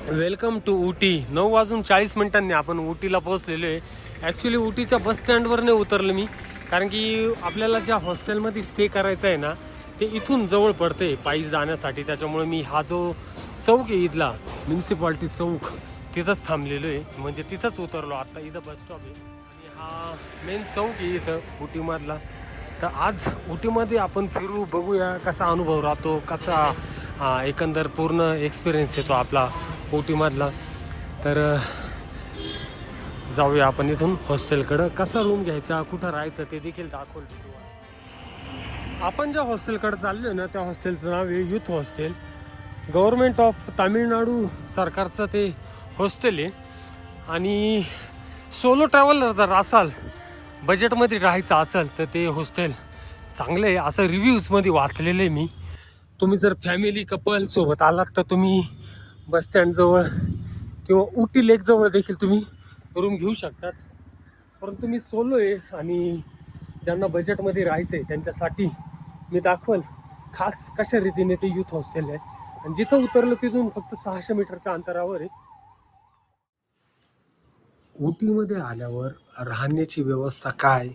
Welcome to Ooty. 9:40 आपण उटीला पोहोचलेलो आहे. Actually उटीच्या बस स्टँडवर नाही उतरलं मी, कारण की आपल्याला ज्या हॉस्टेलमध्ये स्टे करायचं आहे ना ते इथून जवळ पडते पायी जाण्यासाठी. त्याच्यामुळे मी हा जो चौक आहे इथला म्युन्सिपाल्टी चौक तिथंच थांबलेलो आहे, म्हणजे तिथंच उतरलो. आता इथं बस स्टॉप आहे आणि हा मेन चौक आहे इथं उटीमधला. तर आज उटीमध्ये आपण फिरू, बघूया कसा अनुभव राहतो, कसा एकंदर पूर्ण एक्सपिरियन्स येतो आपला उटीमधला. तर जाऊया आपण इथून हॉस्टेलकडं. कसा रूम घ्यायचा, कुठं राहायचं ते देखील दाखवलं. आपण ज्या हॉस्टेलकडे चाललो ना त्या हॉस्टेलचं नाव आहे youth hostel. Government of Tamil Nadu सरकारचं ते हॉस्टेल आहे. आणि सोलो ट्रॅव्हलर जर असाल, बजेटमध्ये राहायचं असेल तर ते हॉस्टेल चांगलं आहे असं रिव्ह्यूजमध्ये वाचलेलं आहे मी. तुम्ही जर फॅमिली कपल सोबत आलात तर तुम्ही बस स्टँडजवळ किंवा उटी लेकजवळ देखील तुम्ही रूम घेऊ शकतात. परंतु मी सोलो आहे आणि ज्यांना बजेटमध्ये राहायचं आहे त्यांच्यासाठी मी दाखवल खास कशा रीतीने ते युथ हॉस्टेल आहे. आणि जिथं उतरलं तिथून फक्त 600 मीटरच्या अंतरावर आहे. उटीमध्ये आल्यावर राहण्याची व्यवस्था काय,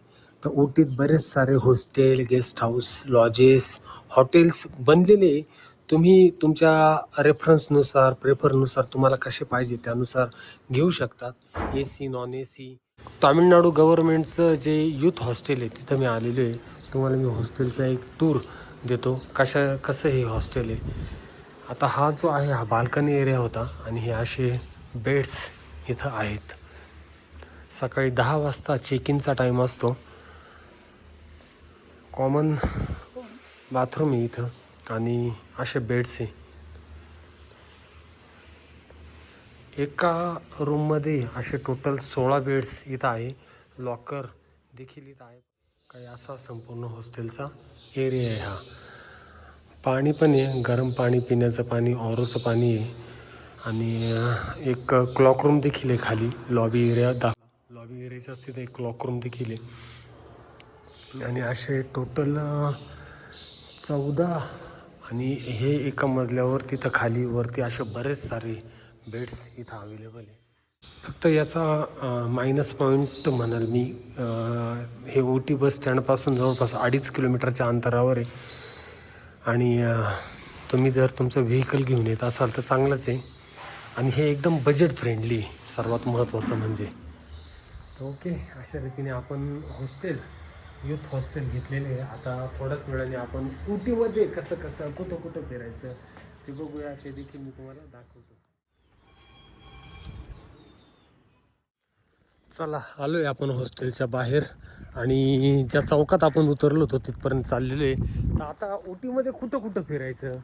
तर उटीत बरेच सारे hostel, guest house, lodges, hotels बनलेले. तुम्ही तुमच्या रेफरन्सनुसार, प्रेफरनुसार तुम्हाला कसे पाहिजे त्यानुसार घेऊ शकतात. A C, non A C. Tamil Nadu गव्हर्नमेंटचं जे युथ हॉस्टेल आहे तिथं मी आलेलो आहे. तुम्हाला मी हॉस्टेलचा एक टूर देतो, कसं हे हॉस्टेल आहे. आता हा जो आहे हा बाल्कनी एरिया होता आणि हे असे बेड्स इथं आहेत. सकाळी 10 वाजता चेक इनचा टाईम असतो. कॉमन बाथरूम आहे इथं आणि असे बेड्स आहे. एका रूममध्ये असे टोटल 16 बेड्स इथं आहे. लॉकर देखील इथं आहे. काही असा संपूर्ण हॉस्टेलचा एरिया आहे हा. पाणी पण आहे, गरम पाणी, पिण्याचं पाणी, ऑरोचं पाणी आहे. आणि एक क्लॉक रूम देखील आहे खाली. लॉबी एरियाच्या तिथे एक क्लॉक रूम देखील आहे. आणि असे टोटल 14 आणि हे एका मजल्यावर, तिथं खाली वरती असे बरेच सारे बेड्स इथं अवेलेबल आहे. फक्त याचा मायनस पॉईंट म्हणाल मी, हे उटी बस स्टँडपासून जवळपास 2.5 किलोमीटरच्या अंतरावर आहे. आणि तुम्ही जर तुमचं व्हेकल घेऊन येत असाल तर चांगलंच आहे. आणि हे एकदम बजेट फ्रेंडली, सर्वात महत्त्वाचं म्हणजे. ओके, अशा रीतीने आपण युथ हॉस्टेल घेतलेले आहे. आता थोड्याच वेळाने आपण उटीमध्ये कसं कुठं फिरायचं ते बघूया. ते देखील मी तुम्हाला दाखवतो. चला, आलो आहे आपण हॉस्टेलच्या बाहेर आणि ज्या चौकात आपण उतरलो होतो तिथपर्यंत चाललेलो आहे. तर आता उटीमध्ये कुठं फिरायचं,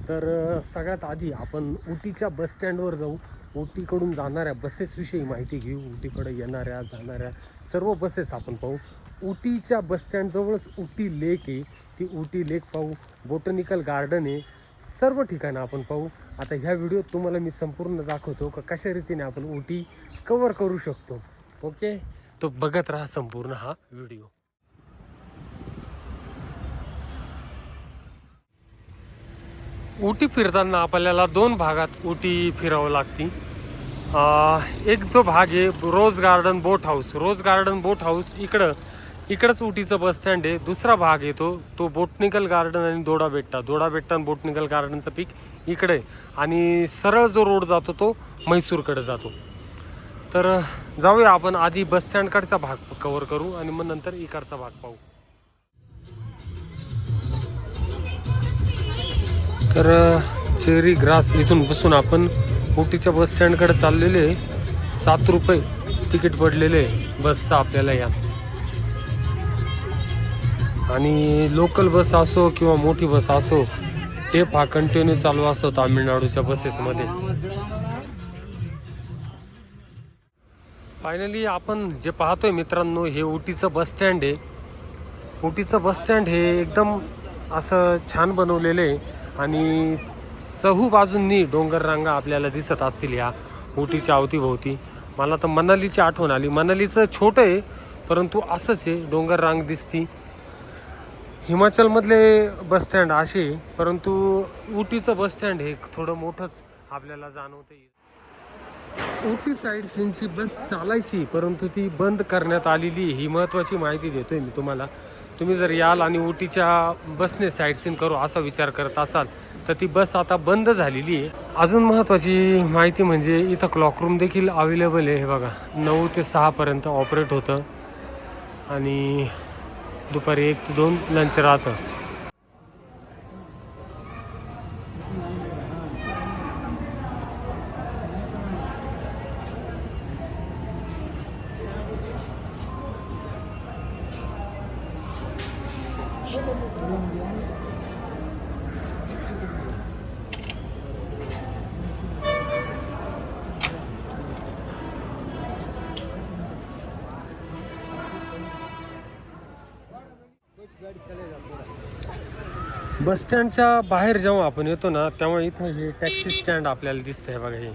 तर सगळ्यात आधी आपण उटीच्या बस स्टँडवर जाऊ. उटीकडून जाणाऱ्या बसेसविषयी माहिती घेऊ. उटीकडे येणाऱ्या जाणाऱ्या सर्व बसेस आपण पाहू. उटीच्या बस स्टँडजवळच उटी लेक आहे, ती उटी लेक पाहू. बोटॅनिकल गार्डन आहे, सर्व ठिकाणं आपण पाहू. आता ह्या व्हिडिओत तुम्हाला मी संपूर्ण दाखवतो का कशा रीतीने आपण उटी कवर करू शकतो. ओके, तो बघत राहा संपूर्ण हा व्हिडिओ. उटी फिरताना आपल्याला 2 भागात उटी फिरावं लागते. एक जो भाग आहे रोज गार्डन बोट हाऊस इकडंच उटीचं बस स्टँड आहे. दुसरा भाग येतो तो बोटनिकल गार्डन आणि दोडा बेट्टा आणि बोटनिकल गार्डनचं पीक इकडे आहे. आणि सरळ जो रोड जातो तो म्हैसूरकडे जातो. तर जाऊया आपण. आधी बस स्टँडकडचा भाग कव्हर करू आणि मग नंतर इकडचा भाग पाहू. तर चेरी ग्रास इथून बसून आपण उटीच्या बस स्टँडकडे चाललेले. 7 रुपये तिकीट पडलेले बसचं आपल्याला या. आणि लोकल बस असो किंवा मोठी बस असो, टेप हा कंटिन्यू चालू असतो तामिळनाडूच्या बसेसमध्ये. फायनली आपण जे पाहतोय मित्रांनो, हे उटीचं बस स्टँड आहे. उटीचं बस स्टँड हे एकदम असं छान बनवलेलं आहे आणि चहू बाजूंनी डोंगर रांगा आपल्याला दिसत असतील या उटीच्या अवतीभोवती. मला तर मनालीची आठवण आली. मनालीचं छोटं आहे परंतु असंच आहे, डोंगर रांग दिसती. हिमाचलमधले बस स्टँड असे, परंतु उटीचं बस स्टँड हे थोडं मोठंच आपल्याला जाणवतं. उटी साईड सीनची बस चालायची, परंतु ती बंद करण्यात आलेली, ही महत्त्वाची माहिती देतोय मी तुम्हाला. तुम्ही जर याल आणि उटीच्या बसने साईड सीन करू असा विचार करत असाल तर ती बस आता बंद झालेली आहे. अजून महत्त्वाची माहिती म्हणजे इथं क्लॉकरूम देखील अवेलेबल आहे. हे बघा, 9 ते 6पर्यंत ऑपरेट होतं आणि दुपारी 1 ते 2 लंच राहतं. बस स्टँडच्या बाहेर जेव्हा आपण येतो ना, तेव्हा इथं हे टॅक्सी स्टँड आपल्याला दिसतं आहे बघा हे.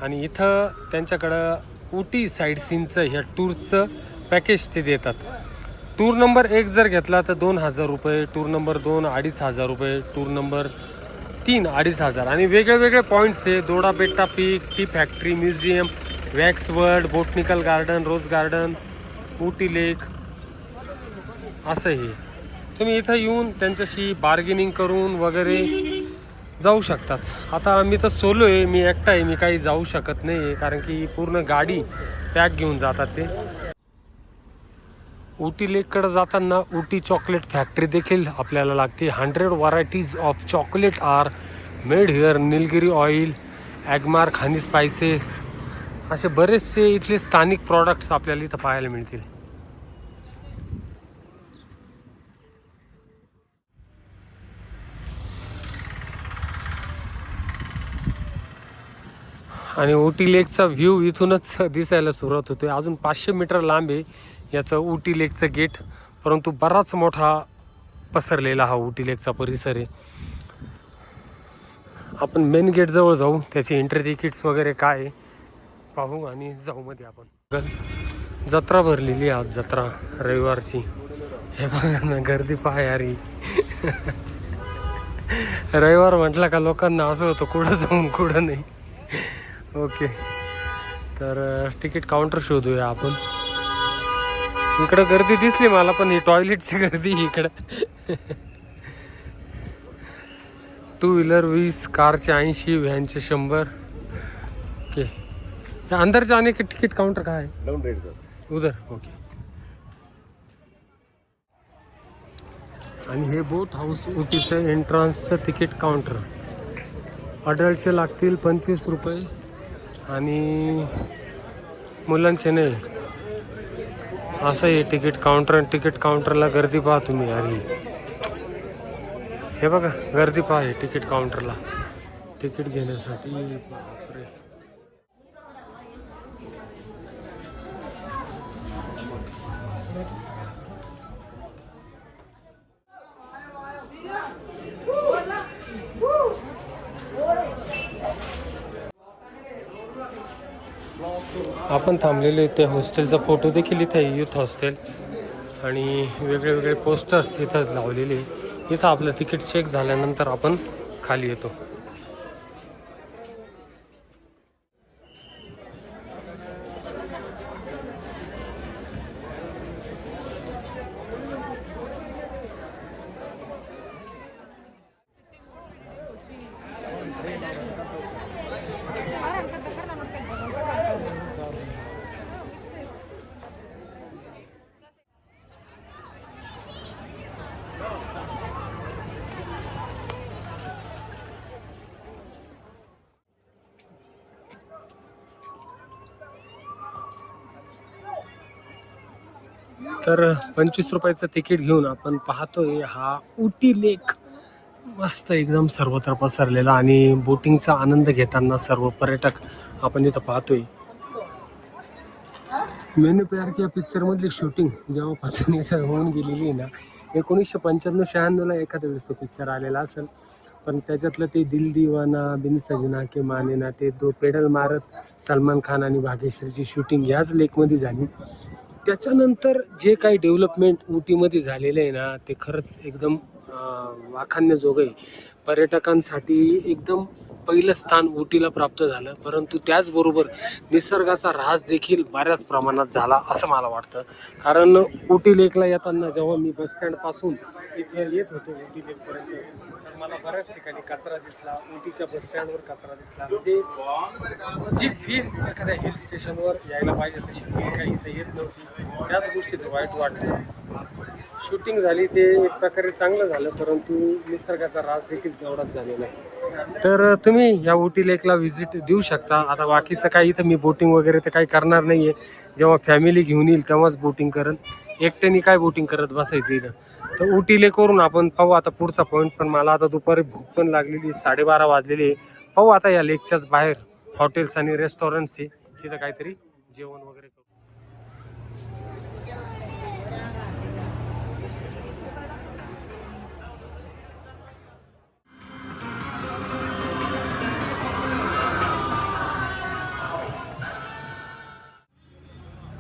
आणि इथं त्यांच्याकडं उटी साईड सीनचं ह्या टूरचं पॅकेज ते देतात. टूर नंबर 1 जर घेतला तर 2,000 रुपये, टूर नंबर 2 2,500 रुपये, टूर नंबर 3 2,500. आणि वेगळे वेगळे पॉईंट्स आहे. Dodda Betta peak, tea factory, museum, wax world, botanical garden, rose garden, Ooty lake असं हे. तुम्ही इथं येऊन त्यांच्याशी बार्गेनिंग करून वगैरे जाऊ शकतात. आता मी तर सोलो आहे, मी एकटा आहे, मी काही जाऊ शकत नाही आहे कारण की पूर्ण गाडी पॅक घेऊन जातात ते. उटी लेककडे जाताना उटी चॉकलेट फॅक्टरी देखील आपल्याला लागते. 100 varieties of chocolate are made here. Nilgiri oil, Agmark, honey spices असे बरेचसे इथले स्थानिक प्रॉडक्ट्स आपल्याला इथं पाहायला मिळतील. आणि उटी लेकचा व्ह्यू इथूनच दिसायला सुरुवात होते. अजून 500 मीटर लांब आहे याचं उटी लेकचं गेट, परंतु बराच मोठा पसरलेला हा उटी लेकचा परिसर आहे. आपण मेन गेटजवळ जाऊ, त्याची एंट्री तिकीट्स वगैरे काय आहे पाहू आणि जाऊ मध्ये आपण. जत्रा भरलेली आहे आज, जत्रा रविवारची. हे बघा ना, गर्दी पाहा यारी. रविवार म्हटलं का लोकांना असं होतं कुठं जाऊन कुठं नाही. ओके, तर तिकीट काउंटर शोधूया आपण. इकडं गर्दी दिसली मला, पण ही टॉयलेटची गर्दी इकडं. 2 व्हीलर 20, कारचे 80, व्हॅनचे 100. ओके, अंदर जाने के टिकट काउंटर कहाँ है? Down rate sir. उधर. ओके. आणि हे बोट हाऊस उटीचं एंट्रान्सचं तिकीट काउंटर. अडल्टचे लागतील 25 रुपये आणि मुलांचे नाही. असं आहे तिकीट काउंटर. तिकीट काउंटरला गर्दी पहा तुम्ही. अरे हे बघा, गर्दी पहा आहे तिकीट काउंटरला तिकीट घेण्यासाठी. बापरे. आपण थांबलेले त्या हॉस्टेलचा फोटो देखील इथे आहे, युथ हॉस्टेल. आणि वेगळे वेगळे पोस्टर्स इथं लावलेले. इथं आपलं तिकीट चेक झाल्यानंतर आपण खाली येतो. तर 25 रुपयाचं तिकीट घेऊन आपण पाहतोय हा उटी लेक. मस्त एकदम सर्वत्र पसरलेला आणि बोटिंगचा आनंद घेताना सर्व पर्यटक आपण इथं पाहतोय. मैंने प्यार किया पिक्चरमधली शूटिंग जेव्हापासून इथं होऊन गेलेली आहे ना, 1995-96ला एखाद्या वेळेस तो पिक्चर आलेला असेल, पण त्याच्यातलं ते दिल दिवाना बिन सजना के माने ना, ते दो पेडल मारत सलमान खान आणि भाग्यश्रीची शूटिंग ह्याच लेकमध्ये झाली. त्याच्यानंतर जे काही डेव्हलपमेंट उटीमध्ये झालेलं आहे ना, ते खरंच एकदम वाखाणण्याजोगं आहे. पर्यटकांसाठी एकदम पहिलं स्थान उटीला प्राप्त झालं, परंतु त्याचबरोबर निसर्गाचा ऱ्हास देखील बऱ्याच प्रमाणात झाला असं मला वाटतं. कारण उटी लेकला येताना जेव्हा मी बसस्टँडपासून इथे येत होतो उटी लेकपर्यंत, तर मला बऱ्याच ठिकाणी कचरा दिसला. उटीच्या बसस्टँडवर कचरा दिसला. म्हणजे जी फील एखाद्या हिल स्टेशनवर यायला पाहिजे तशी फील काही इथे येत नव्हती. त्याच गोष्टीचं वाईट वाटतं. शूटिंग झाली ते एक प्रकारे चांगलं झालं, परंतु निसर्गाचा ऱ्हास देखील तेवढाच झालेला आहे. तर तुम्ही या उटी लेकला व्हिजिट देऊ शकता. आता बाकीचं काही इथं मी बोटिंग वगैरे तर काही करणार नाही आहे. जेव्हा फॅमिली घेऊन येईल तेव्हाच बोटिंग करेल. एकट्याने काय बोटिंग करत बसायचं इथं. तर उटी लेकवरून आपण पाहू आता पुढचा पॉईंट. पण मला आता दुपारी भूक पण लागलेली, 12:30 वाजलेली आहे. पाहू आता या लेकच्याच बाहेर हॉटेल्स आणि रेस्टॉरंट्स आहे, तिथं काहीतरी जेवण वगैरे करू.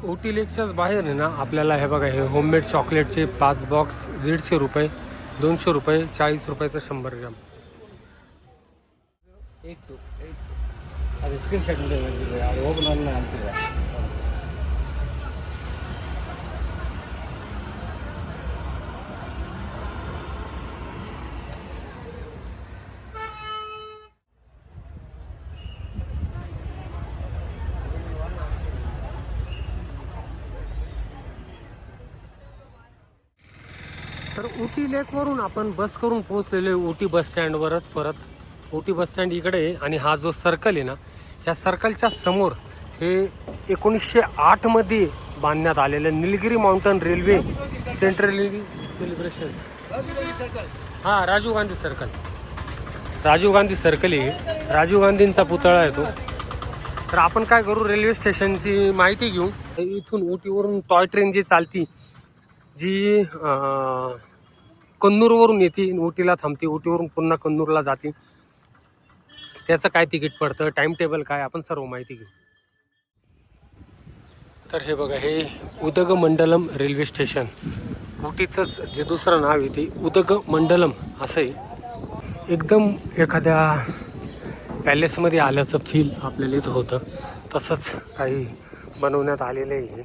उटी लेकच्याच बाहेर आहे ना आपल्याला हे बघा, हे होममेड चॉकलेटचे 5 बॉक्स 150 रुपये, 200 रुपये, 40 रुपयाचं 100 ग्राम. ಅದು ಸ್ಕ್ರೀನ್ ಶಾಟ್ ಮಾಡಿದ್ರೆ ಅದು ಓಪನ್ ಆಗಿ ಅಂತಿಲ್ಲ. तर उटी लेकवरून आपण बस करून पोहोचलेलो आहे उटी बसस्टँडवरच परत. उटी बसस्टँड इकडे आहे आणि हा जो सर्कल आहे ना, या सर्कलच्या समोर हे 1908मध्ये बांधण्यात आलेलं Nilgiri mountain railway central celebration. हां, राजीव गांधी सर्कल. राजीव गांधी सर्कल आहे, राजीव गांधींचा पुतळा आहे तो. तर आपण काय करू, रेल्वे स्टेशनची माहिती घेऊ. इथून उटीवरून टॉय ट्रेन जी चालती, जी कन्नूरवरून येते, उटीला थांबते, उटीवरून पुन्हा कन्नूरला जाते, त्याचं काय तिकीट पडतं, टाईम टेबल काय, आपण सर्व माहिती घेऊ. तर हे बघा, हे उदगमंडलम रेल्वे स्टेशन. उटीचंच जे दुसरं नाव आहे ते उदगमंडलम असं आहे. एकदम एखाद्या पॅलेसमध्ये आल्याचं फील आपल्याला इथं होतं, तसंच काही बनवण्यात आलेलं आहे.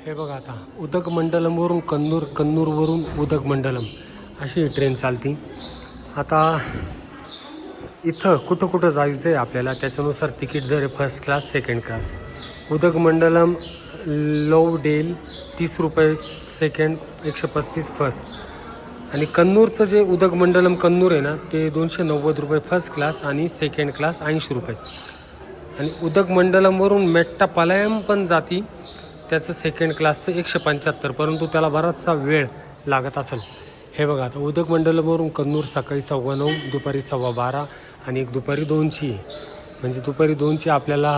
हे बघा, आता उदगमंडलमवरून कन्नूर, कन्नूरवरून उदगमंडलम अशी ट्रेन चालती. आता इथं कुठं कुठं जायचं आहे आपल्याला, त्याच्यानुसार तिकीट जर आहे first class, second class. Udhagamandalam Lovedale 30 रुपये सेकंड, 135 फर्स्ट. आणि कन्नूरचं जे उदगमंडलम कन्नूर आहे ना, ते 290 रुपये फर्स्ट क्लास आणि सेकंड क्लास 80 रुपये. आणि उदगमंडलमवरून मेट्टापालयम पण जाती, त्याचं सेकंड क्लासचं 175, परंतु त्याला बराचसा वेळ लागत असेल. हे बघा, आता उदगमंडलमवरून कन्नूर सकाळी 9:15, दुपारी 12:15 आणि एक दुपारी 2ची आहे. म्हणजे दुपारी 2ची आपल्याला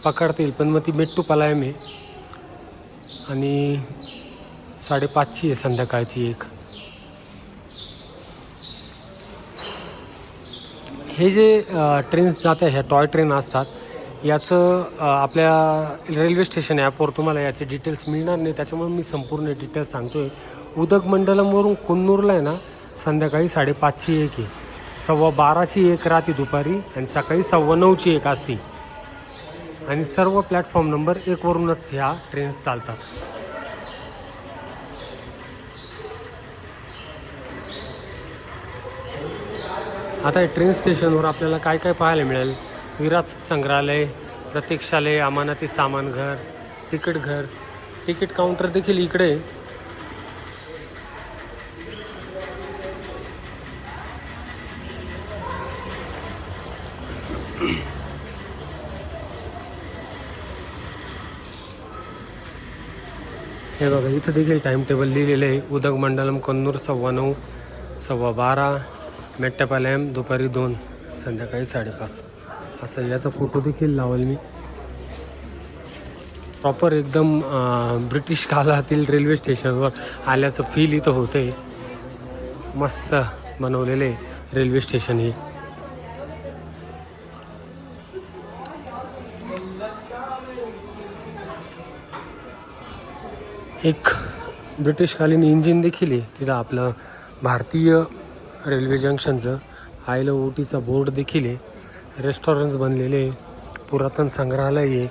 पकडता येईल, पण मग ती मेट्टूपालयम आहे आणि 5:30ची आहे संध्याकाळची एक. हे जे ट्रेन्स जात आहे, ह्या टॉय ट्रेन असतात, याचं आपल्या रेल्वे स्टेशन ॲपवर तुम्हाला याचे डिटेल्स मिळणार नाही, त्याच्यामुळे मी संपूर्ण डिटेल्स सांगतो आहे. उदगमंडलमवरून कन्नूरला आहे ना, संध्याकाळी 5:30ची एक आहे, 12:15ची एक राहते दुपारी, आणि सकाळी 9:15ची एक असते. आणि सर्व प्लॅटफॉर्म नंबर 1 वरूनच ह्या ट्रेन्स चालतात. आता ट्रेन स्टेशनवर आपल्याला काय काय पाहायला मिळेल, विराट संग्रहालय, प्रतीक्षालय, अमानती सामान घर, तिकीट घर, तिकीट काउंटर देखील इकडे. हे बघा, इथं देखील टाईम टेबल लिहिलेलं आहे. उदगमंडलम कन्नूर 9:15, 12:15, मेट्टापालयम दुपारी 2, संध्याकाळी 5:30 असं. याचा फोटो देखील लावेल मी. प्रॉपर एकदम ब्रिटिश काळातील रेल्वे स्टेशनवर आल्याचं फील इथं होतं आहे. मस्त बनवलेलं आहे रेल्वे स्टेशन हे. एक ब्रिटिशकालीन इंजिन देखील आहे तिथं, आपलं भारतीय रेल्वे जंक्शनचं आयलं ओटीचा बोर्ड देखील आहे, रेस्टॉरंट्स बनलेले आहे, पुरातन संग्रहालय आहे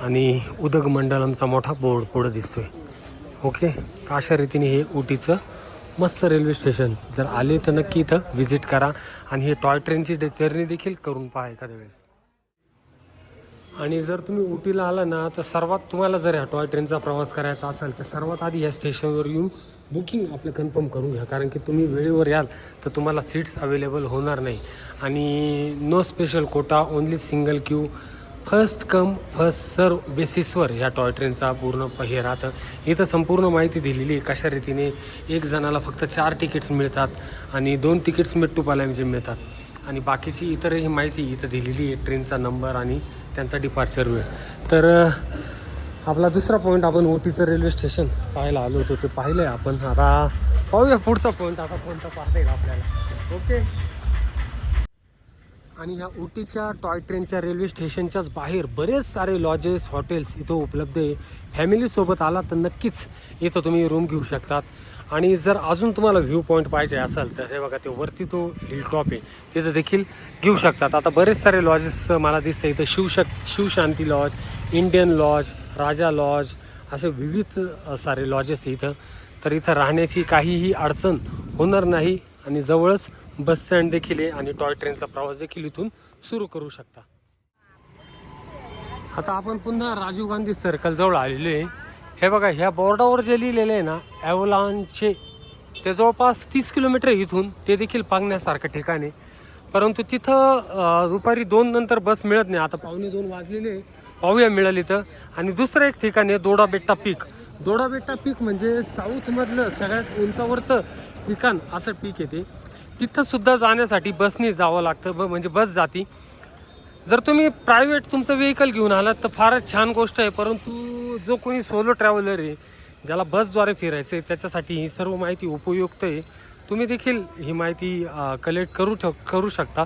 आणि उदग मंडलमचा मोठा बोर्ड पुढं दिसतोय. ओके, अशा रीतीने हे उटीचं मस्त रेल्वे स्टेशन. जर आले तर नक्की इथं व्हिजिट करा आणि हे टॉय ट्रेनची जर्नी देखील करून पहा एखाद्या वेळेस. आणि जर तुम्ही उटीला आला ना तर सर्वात तुम्हाला जर ह्या टॉय ट्रेनचा प्रवास करायचा असेल तर सर्वात आधी या स्टेशनवर येऊन बुकिंग आपलं कन्फर्म करून घ्या, कारण की तुम्ही वेळेवर याल तर तुम्हाला सीट्स अवेलेबल होणार नाही. आणि no special quota, only single queue, first come first serve बेसिसवर ह्या टॉय ट्रेनचा पूर्ण हे राहतं. इथं संपूर्ण माहिती दिलेली आहे कशा रीतीने एक जणाला फक्त 4 तिकीट्स मिळतात आणि 2 तिकीट्स मेट्टूपालॅमचे मिळतात आणि बाकीची इतरही माहिती इथं दिलेली आहे, ट्रेनचा नंबर आणि त्यांचा डिपार्चर वेळ. तर आपला दुसरा पॉईंट आपण ओटीचं रेल्वे स्टेशन पाहायला आलो होतो ते पाहिलं आहे आपण. आता पाहूया पुढचा पॉईंट, आता कोणता पाहता येईल आपल्याला. ओके, आणि ह्या ओटीच्या टॉय ट्रेनच्या रेल्वे स्टेशनच्याच बाहेर बरेच सारे लॉजेस, हॉटेल्स इथं उपलब्ध आहे. फॅमिलीसोबत आला तर नक्कीच इथं तुम्ही रूम घेऊ शकतात. आणि जर अजून तुम्हाला व्ह्यू पॉईंट पाहिजे असेल तर हे बघा, ते वरती तो हिल टॉप आहे तिथं देखील घेऊ शकतात. आता बरेच सारे लॉजेस मला दिसतं इथं, शिवशांती लॉज, इंडियन लॉज, राजा लॉज, असे विविध सारे लॉजेस इथं. तर इथं राहण्याची काहीही अडचण होणार नाही आणि जवळच बस स्टँड देखील आहे आणि टॉय ट्रेनचा प्रवास देखील इथून सुरू करू शकता. आता आपण पुन्हा राजीव गांधी सर्कल जवळ आलेलो आहे. हे बघा, ह्या बोर्डावर जे लिहिलेलं आहे ना ॲव्हलांचे, ते जवळपास 30 किलोमीटर इथून, ते देखील पाहण्यासारखं ठिकाण आहे. परंतु तिथं दुपारी 2 नंतर बस मिळत नाही. आता 1:45 वाजलेले, पाहूया मिळाली तर. आणि दुसरं एक ठिकाण आहे दोडा बेट्टा पीक. दोडा बेट्टा पीक म्हणजे साऊथमधलं सगळ्यात उंचावरचं ठिकाण असं पीक येते. तिथं सुद्धा जाण्यासाठी बसने जावं लागतं, म्हणजे बस जाती. जर तुम्ही प्रायव्हेट तुमचं व्हेकल घेऊन आलात तर फारच छान गोष्ट आहे, परंतु जो कोणी सोलो ट्रॅव्हलर आहे ज्याला बसद्वारे फिरायचं आहे त्याच्यासाठी ही सर्व माहिती उपयुक्त आहे. तुम्ही देखील ही माहिती कलेक्ट करू शकता.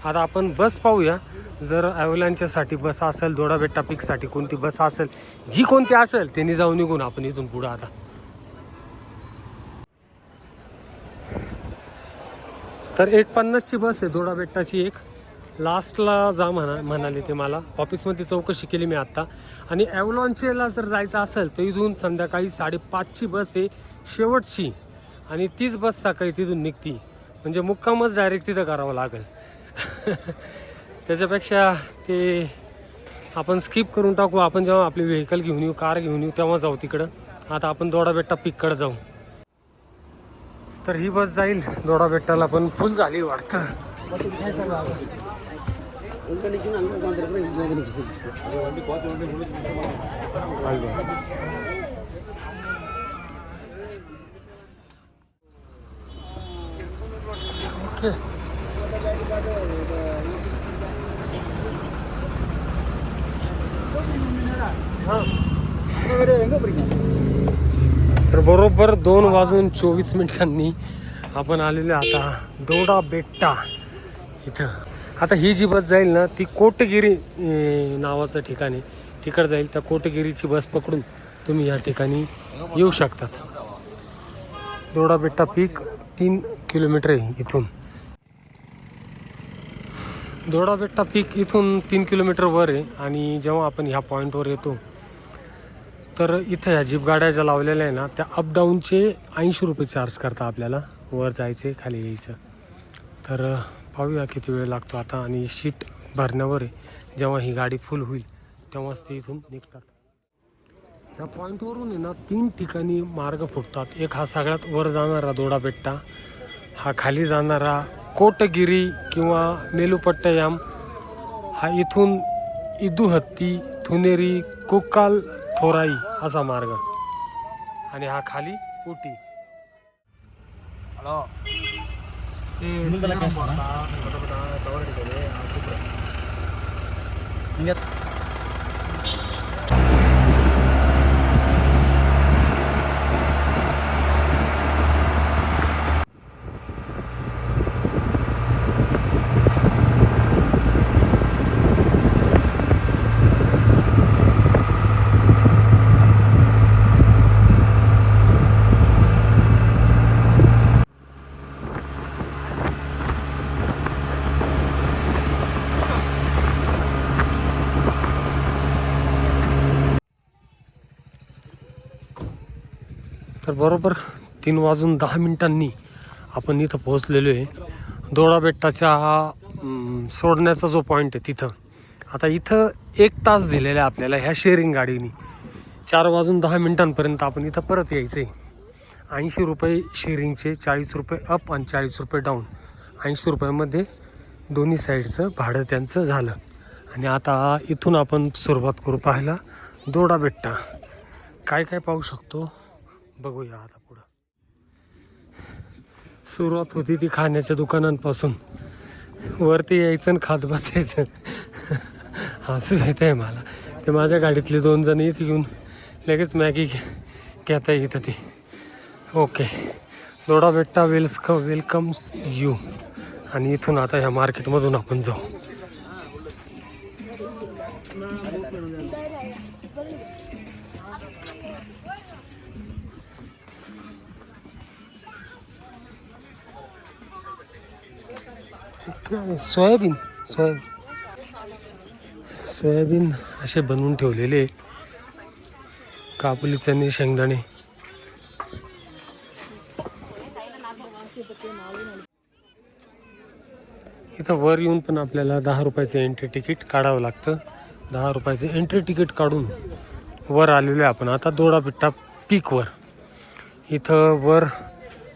आता आपण बस पाहूया. जर ॲव्हलांच्यासाठी बस असेल, दोडा बेट्टा पीकसाठी कोणती बस असेल, जी कोणती असेल त्यांनी जाऊन निघून आपण इथून पुढं. आता तर 1:50ची बस आहे दोडा बेट्टाची. एक लास्टला जा म्हणाले ते मला. ऑफिसमध्ये चौकशी केली मी आत्ता. आणि ॲव्हलॉन्चेला जर जायचं असेल तर इथून संध्याकाळी 5:30ची बस आहे शेवटची, आणि तीच बस सकाळी तिथून निघती. म्हणजे मुक्कामच डायरेक्ट तिथं करावं लागेल. त्याच्यापेक्षा ते आपण स्किप करून टाकू. आपण जेव्हा आपली व्हेकल घेऊन येऊ, कार घेऊन येऊ, तेव्हा जाऊ तिकडं. आता आपण दोडा बेट्टा पीककडे जाऊ. तर ही बस जाईल दोडा बेट्टाला, पण फुल झाली वाटतं. ओके, तर बरोबर 2:24 आपण आलेलो आता दोडा बेट्टा इथं. आता ही जी बस जाईल ना ती कोटगिरी नावाचं ठिकाण आहे, तिकडं जाईल. त्या कोटगिरीची बस पकडून तुम्ही या ठिकाणी येऊ शकतात. दोडा बेट्टा पीक 3 किलोमीटर आहे इथून. दोडा बेट्टा पीक इथून 3 किलोमीटर वर आहे. आणि जेव्हा आपण ह्या पॉईंटवर येतो तर इथं ह्या जीप गाड्या ज्या लावलेल्या आहे ना त्या अपडाऊनचे 80 रुपये चार्ज करता आपल्याला. वर जायचं आहे, खाली यायचं. तर पाहूया किती वेळ लागतो आता. आणि शीट भरण्यावर आहे, जेव्हा ही गाडी फुल होईल तेव्हाच ते इथून निघतात. ह्या पॉईंटवरून आहे ना 3 ठिकाणी मार्ग फुटतात. एक हा सगळ्यात वर जाणारा दोडा बेट्टा, हा खाली जाणारा कोटगिरी किंवा मेलुपट्टयाम, हा इथून इदुहत्ती, थुनेरी, कुक्काल थोराई असा मार्ग, आणि हा खाली उटी. बरोबर 3:10 आपण इथं पोहोचलेलो आहे. दोडा बेट्टाच्या सोडण्याचा जो पॉईंट आहे तिथं. आता इथं 1 तास दिलेला आहे आपल्याला ह्या शेअरिंग गाडीने. 4:10 आपण इथं परत यायचं आहे. 80 रुपये शेअरिंगचे, 40 रुपये अप आणि 40 रुपये डाऊन. 80 रुपयामध्ये दोन्ही साईडचं भाडं त्यांचं झालं. आणि आता इथून आपण सुरुवात करू पाहायला दोडा बेट्टा. काय काय पाहू शकतो बघूया आता पुढं. सुरुवात होती ती खाण्याच्या दुकानांपासून. वरती यायचं आणि खात बसायचं. हसू येतं आहे मला. ते माझ्या गाडीतले 2 जण इथे घेऊन लगेच मॅगी घेता येतं ते. Okay, Doda betta welcomes you. आणि इथून आता ह्या मार्केटमधून आपण जाऊ. सोयाबीन असे बनवून ठेवलेले. काबुली चणे, शेंगदाणे. इथं वर येऊन पण आपल्याला 10 रुपयाचं एंट्री तिकीट काढावं लागतं. 10 रुपयाचं एंट्री तिकीट काढून वर आलेलो आहे आपण आता दोडा बेट्टा पीकवर. इथं वर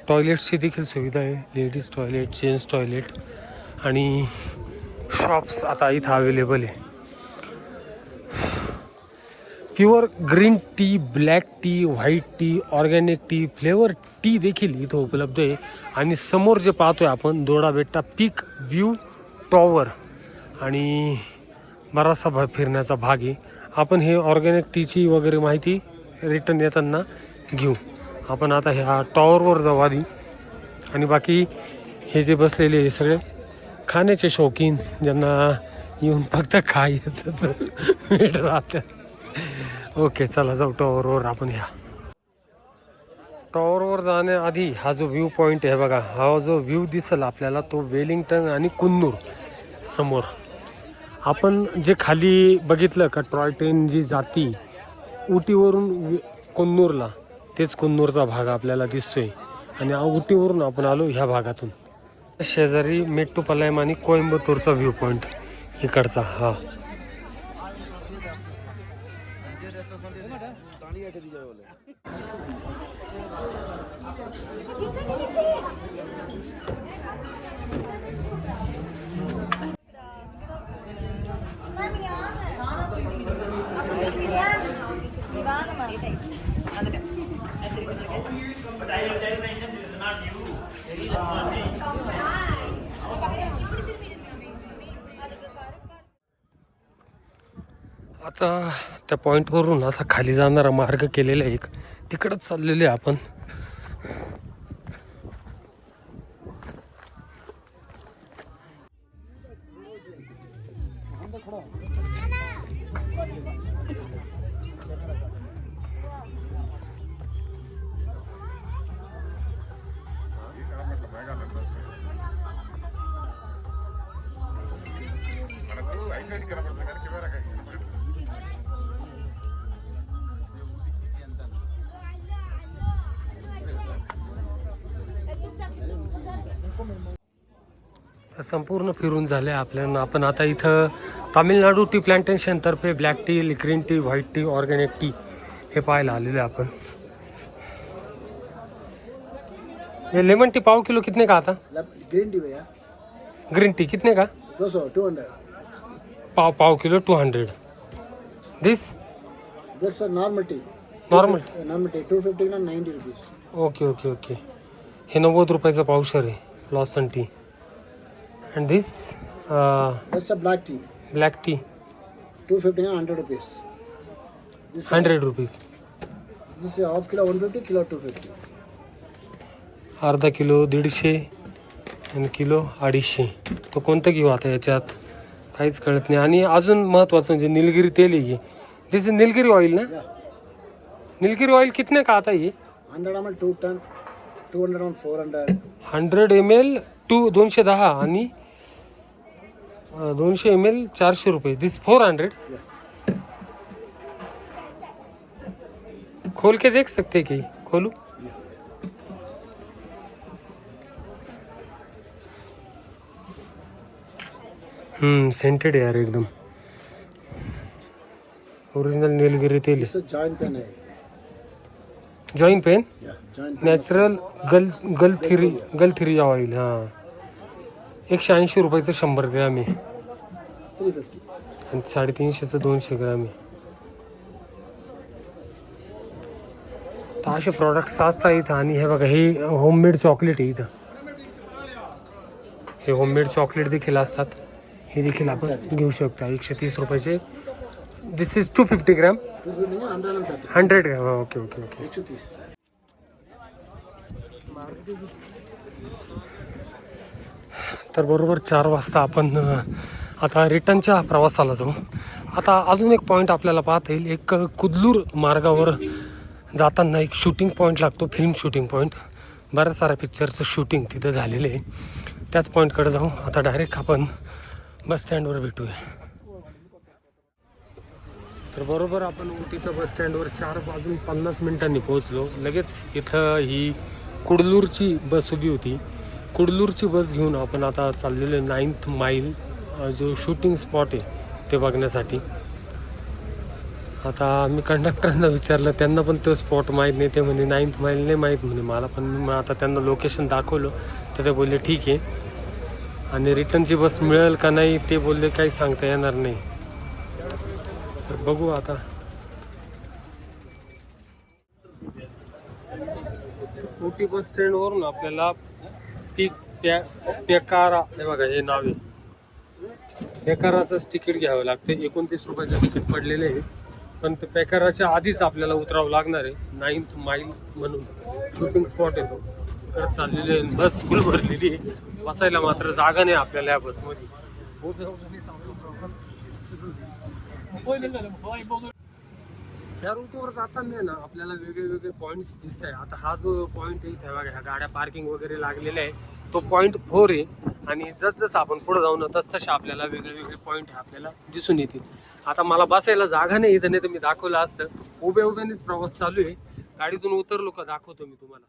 टॉयलेटची देखील सुविधा आहे. लेडीज टॉयलेट, जेंट्स टॉयलेट आणि शॉप्स आता इथं अवेलेबल आहे. Pure green tea, black tea, white T, organic T, flavour T देखील इथं उपलब्ध आहे. आणि समोर जे पाहतोय आपण दोडा बेट्टा पीक व्ह्यू टॉवर आणि बराचसा फिरण्याचा भाग आहे. आपण हे ऑर्गॅनिक टीची वगैरे माहिती रिटर्न येताना घेऊ. आपण आता ह्या टॉवरवर जाऊ आधी. आणि बाकी हे जे बसलेले हे सगळे खाण्याचे शौकीन, ज्यांना येऊन फक्त खायचं भेट राहतं. ओके, चला जाऊ टॉवरवर आपण. ह्या टॉवरवर जाण्याआधी हा जो व्ह्यू पॉईंट आहे बघा, हा जो व्ह्यू दिसेल आपल्याला तो वेलिंग्टन आणि कुन्नूर समोर. आपण जे खाली बघितलं का टॉय ट्रेन जी जाती उटीवरून कुन्नूरला, तेच कुन्नूरचा भाग आपल्याला दिसतोय. आणि उटीवरून आपण आलो ह्या भागातून. शेजारी मेट्टुपालयम आणि कोइंबतूरचा व्ह्यू पॉईंट इकडचा. हा आता त्या पॉईंटवरून असा खाली जाणारा मार्ग केलेला आहे एक, तिकडंच चाललेलो आहे आपण. संपूर्ण फिरून झाले आपल्याला. आपण आता इथं तामिळनाडू टी प्लांटेशन तर्फे black tea, green tea, white T, organic T हे पाहायला आलेले आपण. ये लेमन टी पाव किलो कितने का आता? ग्रीन टी भैया, ग्रीन टी कितने का? 200 पाव किलो 200. दिस नॉर्मल टी. नॉर्मल टी 250 ना 90 रुपीस. Okay okay okay. हे 90 रुपयाचं पावशर आहे Lawson T. And this that's a black tea. Black tea 250 na 100 rupees. This 100 rupees. This is half kilo 150, kilo 250. अर्धा किलो 150 आणि किलो 250. तो कोणतं घेऊ आता याच्यात काहीच कळत नाही. आणि अजून महत्त्वाचं म्हणजे निलगिरी तेल आहे. दिस इज निलगिरी ऑइल ना? निलगिरी ऑइल कितने का आता ये? 100 ml 2 ton, 200 and 400. 100 ml 210 आणि 200 ml 400 रुपये. दिस 400. खोल के देख सकते कि खोलू? सेंटेड यार एकदम ओरिजिनल नीलगिरी तेल It's a giant pen. Joint pen Yeah, giant pen. Natural गलथिरी ऑइल हां 180 रुपयाचं 100 ग्रॅम आहे 350. आणि 350चं 200 ग्रॅम आहे. तर असे प्रॉडक्ट्स असतात इथं. आणि हे बघा हे होममेड चॉकलेट आहे इथं. हे होममेड चॉकलेट देखील असतात. हे देखील आपण घेऊ शकता 130 रुपयाचे. This is 250 gram 130. 100 gram. Okay okay okay. 130. तर बरोबर 4 वाजता आपण आता रिटर्नच्या प्रवासाला जाऊ. आता अजून एक पॉईंट आपल्याला पाहता येईल. एक कुदलूर मार्गावर जाताना एक शूटिंग पॉईंट लागतो, फिल्म शूटिंग पॉईंट. बऱ्याच साऱ्या पिक्चरचं शूटिंग तिथं झालेलं आहे. त्याच पॉईंटकडे जाऊ. आता डायरेक्ट आपण बस स्टँडवर भेटूया. तर बरोबर आपण उटीच्या बस स्टँडवर 4:50 पोहोचलो. लगेच इथं ही कुडलूरची बस उभी होती. कुडलूरची बस घेऊन आपण आता चाललेलो 9th माईल जो शूटिंग स्पॉट आहे ते बघण्यासाठी. आता मी कंडक्टरांना विचारलं, त्यांना पण तो स्पॉट माहीत नाही. ते म्हणे 9th माईल नाही माहीत म्हणे मला. पण मी आता त्यांना लोकेशन दाखवलं तर ते बोलले ठीक आहे. आणि रिटर्नची बस मिळेल का नाही ते बोलले काही सांगता येणार नाही. तर बघू आता. उटी बस स्टँडवरून आपल्याला पेकारा हे बघा हे नाव आहे. पेकाराचंच तिकीट घ्यावं लागतं. 29 रुपयाचं तिकीट पडलेलं आहे. पण ते पेकाराच्या आधीच आपल्याला उतरावं लागणार आहे. 9th माईल म्हणून शूटिंग स्पॉट येतो तर चाललेले. बस फुल भरलेली आहे. बसायला मात्र जागा नाही आपल्याला या बसमध्ये. या रूटवर जाताना ना आपल्याला वेगळे पॉईंट्स दिसत आहे. आता हा जो पॉईंट आहे इथे बघा ह्या गाड्या पार्किंग वगैरे लागलेल्या आहे तो पॉईंट 4 आहे. आणि जसं आपण पुढे जाऊ ना तसं आपल्याला वेगळे पॉईंट आपल्याला दिसून येतील. आता मला बसायला जागा नाही इथं, नाही तर मी दाखवलं असतं. उभ्यानेच प्रवास चालू आहे. गाडीतून उतरलो का दाखवतो मी तुम्हाला.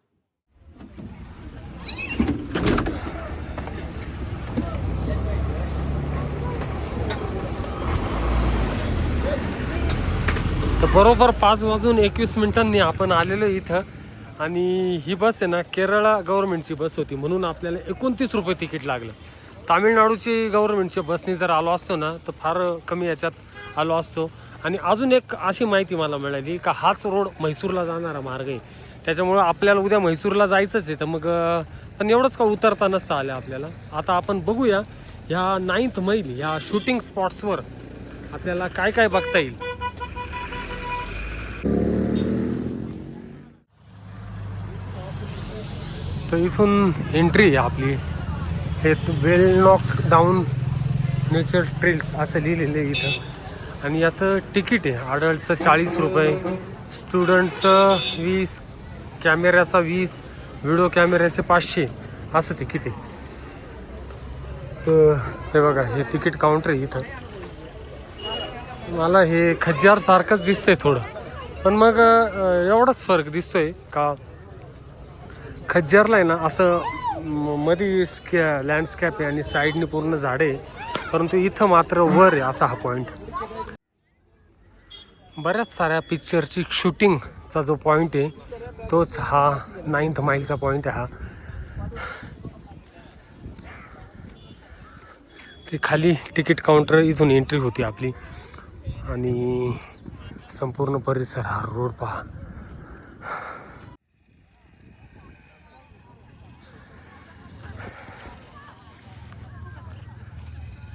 तर बरोबर 5:21 आपण आलेलो इथं. आणि ही बस आहे ना केरळा गव्हर्नमेंटची बस होती म्हणून आपल्याला 29 रुपये तिकीट लागलं. तामिळनाडूची गव्हर्नमेंटच्या बसने जर आलो असतो ना तर फार कमी याच्यात आलो असतो. आणि अजून एक अशी माहिती मला मिळाली का हाच रोड म्हैसूरला जाणारा मार्ग आहे. त्याच्यामुळं आपल्याला उद्या म्हैसूरला जायचंच आहे. तर मग पण एवढंच का उतरता नसतं आलं आपल्याला. आता आपण बघूया ह्या 9th मैल ह्या शूटिंग स्पॉट्सवर आपल्याला काय काय बघता येईल. तर इथून एंट्री आहे आपली. हे वेल नॉक डाऊन नेचर ट्रेल्स असं लिहिलेलं आहे इथं. आणि याचं तिकीट आहे अडल्टचं 40 रुपये, स्टुडंटचं 20, कॅमेऱ्याचा 20, व्हिडिओ कॅमेऱ्याचे 500 असं तिकीट आहे. तर हे बघा हे तिकीट काउंटर आहे इथं. मला हे खज्जार सारखंच दिसतंय थोडं. पण मग एवढाच फरक दिसतोय का खज्जारला आहे ना असं मध्ये लँडस्केप आहे आणि साईडने पूर्ण झाडे आहे. परंतु इथं मात्र वर आहे असा हा पॉईंट. बऱ्याच साऱ्या पिक्चरची शूटिंगचा जो पॉईंट आहे तोच हा 9th माईलचा पॉईंट आहे हा. ते खाली तिकीट काउंटर इथून एंट्री होती आपली. आणि संपूर्ण परिसर हा रोड पहा.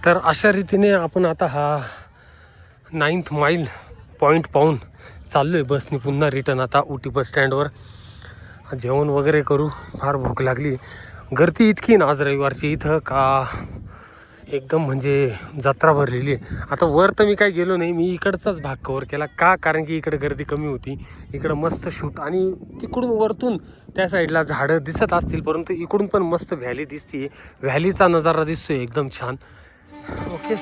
तर अशा रीतीने आपण आता हा 9th माईल पॉईंट पाहून चाललो आहे बसने पुन्हा रिटर्न आता उटी बस स्टँडवर. जेवण वगैरे करू. फार भूक लागली. गर्दी इतकी ना आज रविवारची इथं का एकदम म्हणजे जत्रा भरलेली आहे. आता वर तर मी काही गेलो नाही. मी इकडचाच भाग कवर केला का कारण की इकडे गर्दी कमी होती. इकडं मस्त शूट आणि तिकडून वरतून त्या साईडला झाडं दिसत असतील परंतु इकडून पण मस्त व्हॅली दिसते. व्हॅलीचा नजारा दिसतोय एकदम छान. ओके.